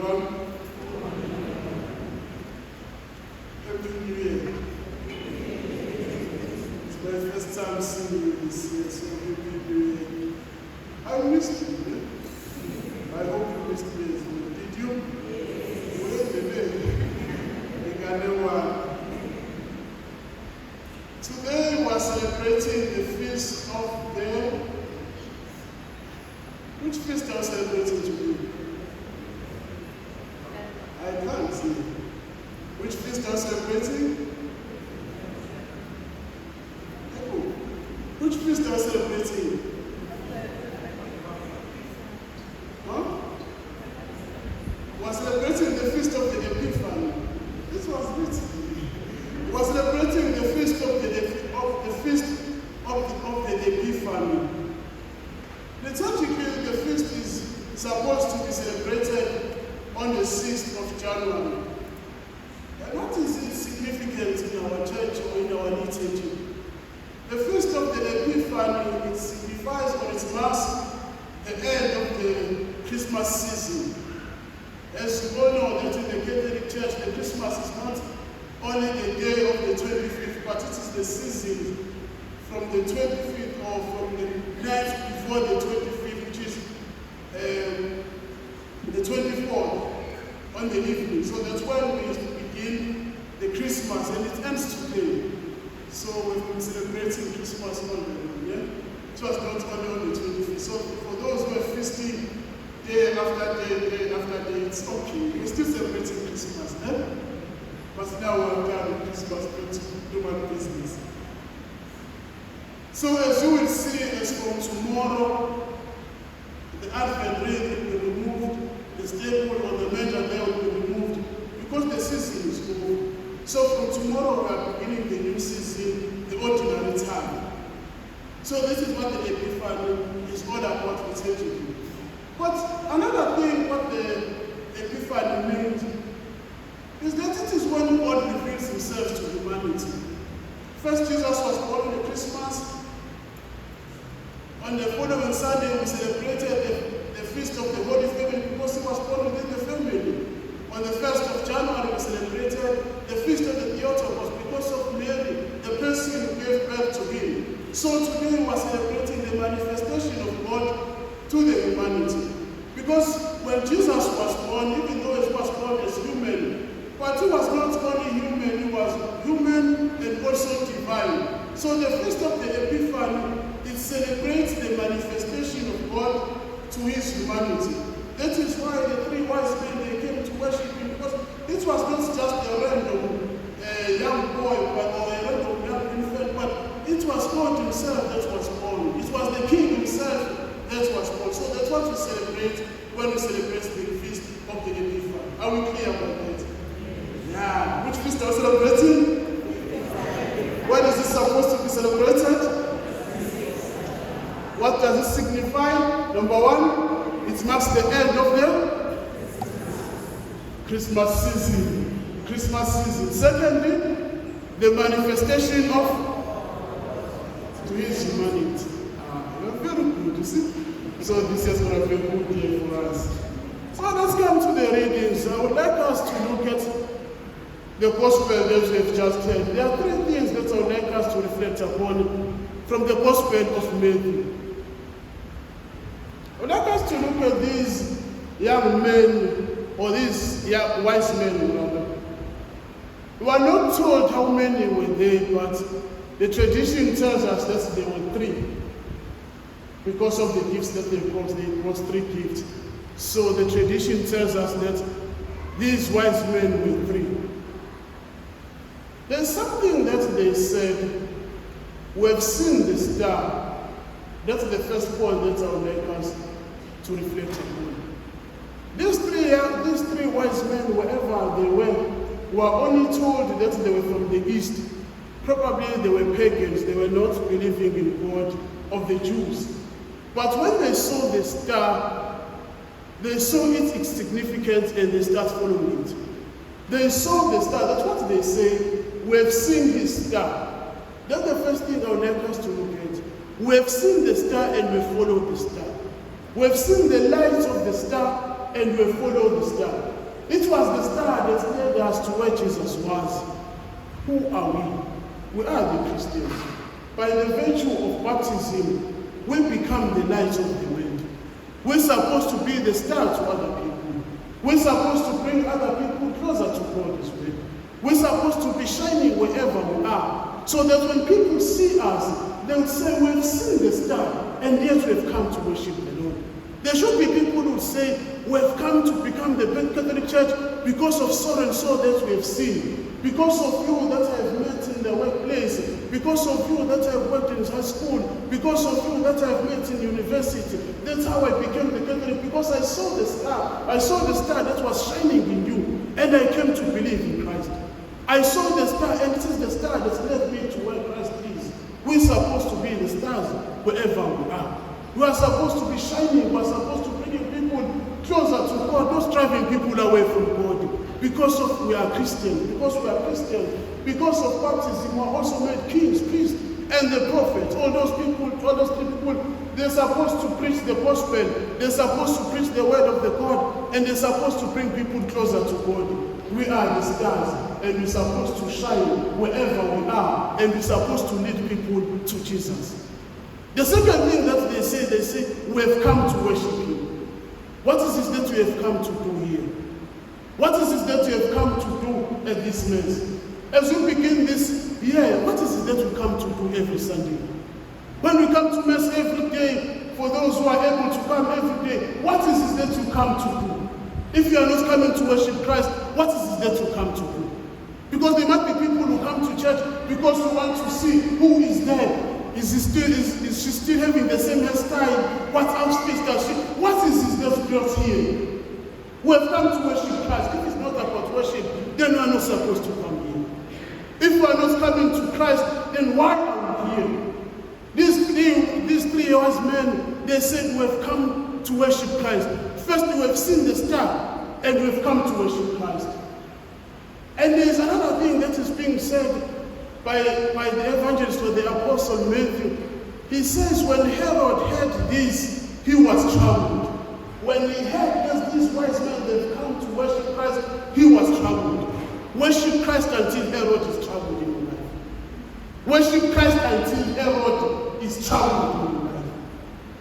everyone. Happy New Year. It's my first time seeing you this year, so happy New Year. I missed you, eh? I hope you missed me as well. Did you? Wait a minute. Today we are celebrating the feast of the... Which feast are we celebrating today? I can't see. Which feast are we celebrating? Oh. Which feast are we celebrating? Huh? We are celebrating the feast of the Epiphany. This was it. We are celebrating the feast of the Epiphany. Liturgically, the feast is supposed to be celebrated on the 6th of January. And what is its significance in our church or in our liturgy? The feast of the Epiphany, it signifies on its mass the end of the Christmas season. As you all know that in the Catholic Church, the Christmas is not only the day of the 25th, but it is the season from the 25th or from the night before the 25th, which is the 24th on the evening. So that's when we begin the Christmas, and it ends today. So we've been celebrating Christmas all the way, yeah? It was not only on the 25th. So for those who are feasting day after day after day, it's okay. We're still celebrating Christmas, eh? But now we're done with Christmas, going to do my business. So as you will see, as from tomorrow, the Advent wreath will be removed, the staple or the major there will be removed, because the season is over. So from tomorrow, we are beginning the new season, the ordinary time. So this is what the Epiphany is all about liturgically. But another thing, what the Epiphany means, is that it is when God reveals himself to humanity. First, Jesus was born on Christmas. On the following Sunday, we celebrated the feast of the Holy Family because he was born within the family. On the 1st of January, we celebrated the feast of the Theotokos because of Mary, the person who gave birth to him. So today, we are celebrating the manifestation of God to the humanity. Because when Jesus was born, even though he was born as human, but he was not only human, he was human and also divine. So the feast of the Epiphany, it celebrates the manifestation of God to his humanity. That is why the three wise men, they came to worship him, because it was not just a random young boy or a random young infant, but it was God himself that was born. It was the king himself that was born. So that's what we celebrate when we celebrate the feast of the Epiphany. Are we clear about that? Yeah. Which feast are we celebrating? When is it supposed to be celebrated? What does it signify? Number one, it marks the end of the Christmas season. Christmas season. Secondly, the manifestation of to his humanity. Very good, you see? So this is going to be a good day for us. So let's come to the readings. I would like us to look at the gospel that we have just heard. There are three things that I would like us to reflect upon from the gospel of Matthew. I would like us to look at these young men, or these wise men, rather. We are not told how many were there, but the tradition tells us that there were three. Because of the gifts that they brought 3 gifts. So the tradition tells us that these wise men were 3. There's something that they said, we have seen the star. That's the first point that I would like us to reflect upon. These three wise men, wherever they were only told that they were from the east. Probably they were pagans, they were not believing in God of the Jews. But when they saw the star, they saw its significance and they start following it. They saw the star, that's what they say, we have seen his star. That's the first thing I would like us to look at. We have seen the star and we follow the star. We have seen the light of the star and we follow the star. It was the star that led us to where Jesus was. Who are we? We are the Christians. By the virtue of baptism, we become the light of the world. We're supposed to be the star to other people. We're supposed to bring other people closer to God as well. We're supposed to be shining wherever we are, so that when people see us, they'll say, we've seen the star, and yet we've come to worship the Lord. There should be people who say, we've come to become the Catholic Church because of so and so that we've seen, because of you that I've met in the workplace, because of you that I've worked in high school, because of you that I've met in university. That's how I became the Catholic, because I saw the star. I saw the star that was shining in you, and I came to believe in Christ. I saw the star, and it is the star that led me to where Christ is. We're supposed to be the stars wherever we are. We are supposed to be shining. We are supposed to bring people closer to God, not driving people away from God. Because we are Christians. Because of baptism, we are also made kings, priests, and the prophets. All those three people, they're supposed to preach the gospel. They're supposed to preach the word of the God, and they're supposed to bring people closer to God. We are the stars, and we're supposed to shine wherever we are, and we're supposed to lead people to Jesus. The second thing that they say, we have come to worship Him. What is it that we have come to do here? What is it that we have come to do at this Mass? As we begin this year, what is it that we come to do every Sunday? When we come to Mass every day, for those who are able to come every day, what is it that you come to do? If you are not coming to worship Christ, what is it that you come to do? Because there might be people who come to church because we want to see who is there. Is she still having the same hairstyle? What outfit does she? What is this that brought here? We have come to worship Christ. If it's not about worship, then we are not supposed to come here. If we are not coming to Christ, then why are we here? These three wise men, they said we have come to worship Christ. First, we have seen the star, and we have come to worship Christ. And there is another thing that is being said by the evangelist or the apostle Matthew. He says when Herod heard this, he was troubled. When he heard that these wise men have come to worship Christ, he was troubled. Worship Christ until Herod is troubled in your life. Worship Christ until Herod is troubled in your life.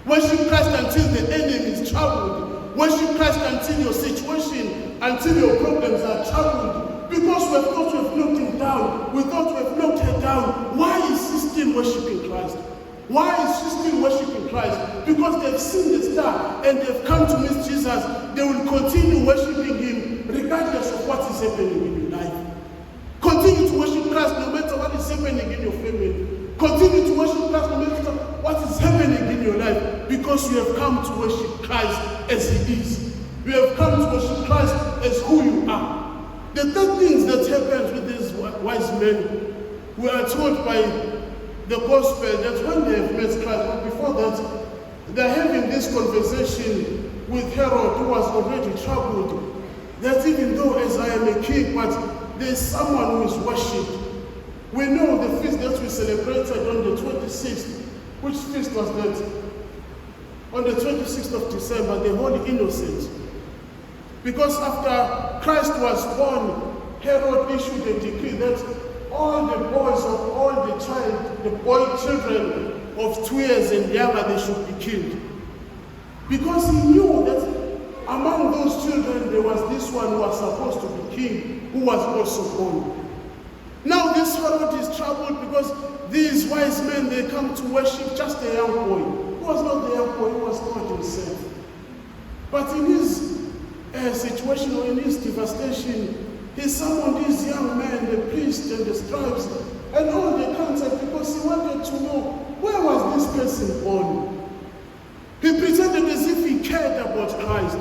Worship Christ until the enemy is troubled. Worship Christ until your situation, until your problems are troubled. Because we thought we have knocked him down. We thought we have knocked her down. Why is she still worshiping Christ? Why is she still worshiping Christ? Because they've seen the star and they've come to meet Jesus. They will continue worshiping him regardless of what is happening in your life. Continue to worship Christ no matter what is happening in your family. Continue to worship Christ no matter what is happening in your life. Because you have come to worship Christ as he is. You have come to worship Christ as who you are. The third things that happens with these wise men, we are told by the gospel that when they have met Christ, but before that, they're having this conversation with Herod, who was already troubled, that even though as I am a king, but there's someone who is worshipped. We know the feast that we celebrated on the 26th. Which feast was that? On the 26th of December, the Holy Innocents. Because after Christ was born, Herod issued a decree that all the boys of all the children of 2 years and younger, they should be killed. Because he knew that among those children, there was this one who was supposed to be king, who was also born. Now this Herod is troubled because these wise men, they come to worship just a young boy. Who was not the young boy, he was God himself. But in his situation or in his devastation, he summoned these young men, the priests and the scribes, and all the council, because he wanted to know, where was this person born? He pretended as if he cared about Christ.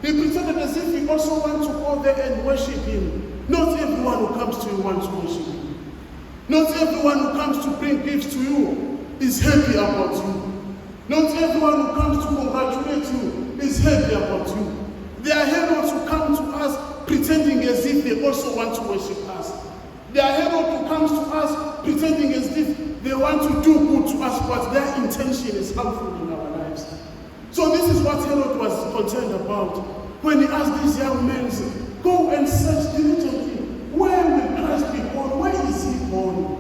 He pretended as if he also wanted to go there and worship him. Not everyone who comes to you wants to worship him. Not everyone who comes to bring gifts to you is happy about you. Not everyone who comes to congratulate you is happy about you. There are heroes who come to us pretending as if they also want to worship us. There are heroes who come to us pretending as if they want to do good to us, but their intention is harmful in our lives. So this is what Herod was concerned about when he asked these young men, Go and search diligently. Where will Christ be born? Where is he born?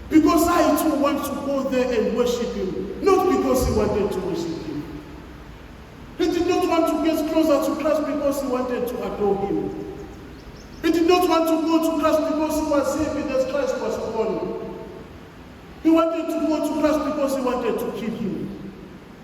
Because I too want to go there and worship him. Not because he wanted to worship him. He did not want to get closer to Christ because he wanted to adore him. He did not want to go to Christ because he was happy that Christ was born. He wanted to go to Christ because he wanted to kill him.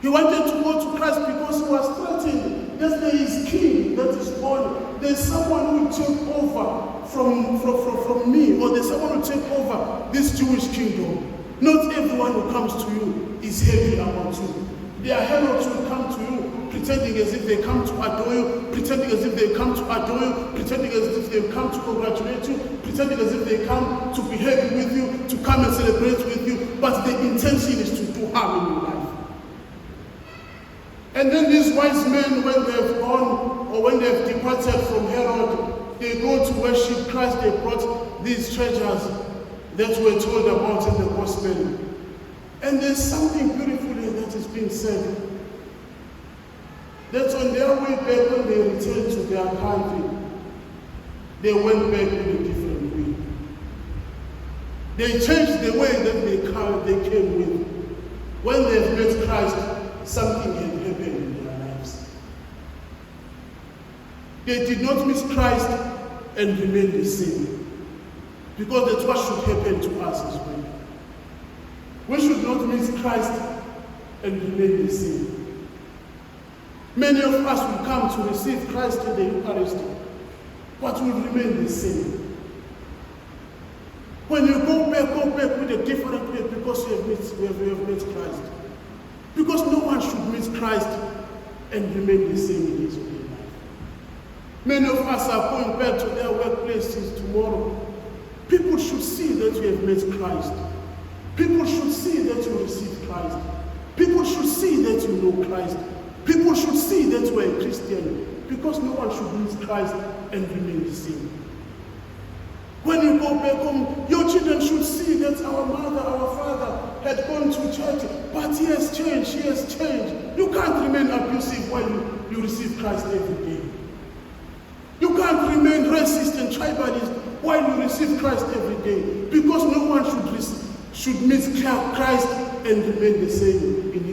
He wanted to go to Christ because he was threatened that there is king that is born. There's someone who will take over from me, or there's someone who will take over this Jewish kingdom. Not everyone who comes to you is happy about you. There are heralds who come to you pretending as if they come to adore you, pretending as if they come to adore you, pretending as if they come to congratulate you, pretending as if they come to be happy with you, to come and celebrate with you, but the intention is to do harm in your life. And then these wise men, when they've gone, or when they've departed from Herod, they go to worship Christ. They brought these treasures that were told about in the gospel. And there's something beautiful here that is being said. That on their way back, when they returned to their country, they went back in a different way. They changed the way that they came with. When they have met Christ, something had happened in their lives. They did not miss Christ and remain the same. Because that's what should happen to us as well. We should not miss Christ and remain the same. Many of us will come to receive Christ in the Eucharist, but will remain the same. When you go back with a different way because you have met Christ. Because no one should meet Christ and remain the same in his own life. Many of us are going back to their workplaces tomorrow. People should see that you have met Christ. People should see that you receive Christ. People should see that you know Christ. People should see that you are a Christian. Because no one should meet Christ and remain the same. When you go back home, your children should see that our mother, our father had gone to church, but he has changed, she has changed. You can't remain abusive while you receive Christ every day. You can't remain racist and tribalist while you receive Christ every day. Because no one should meet Christ and remain the same in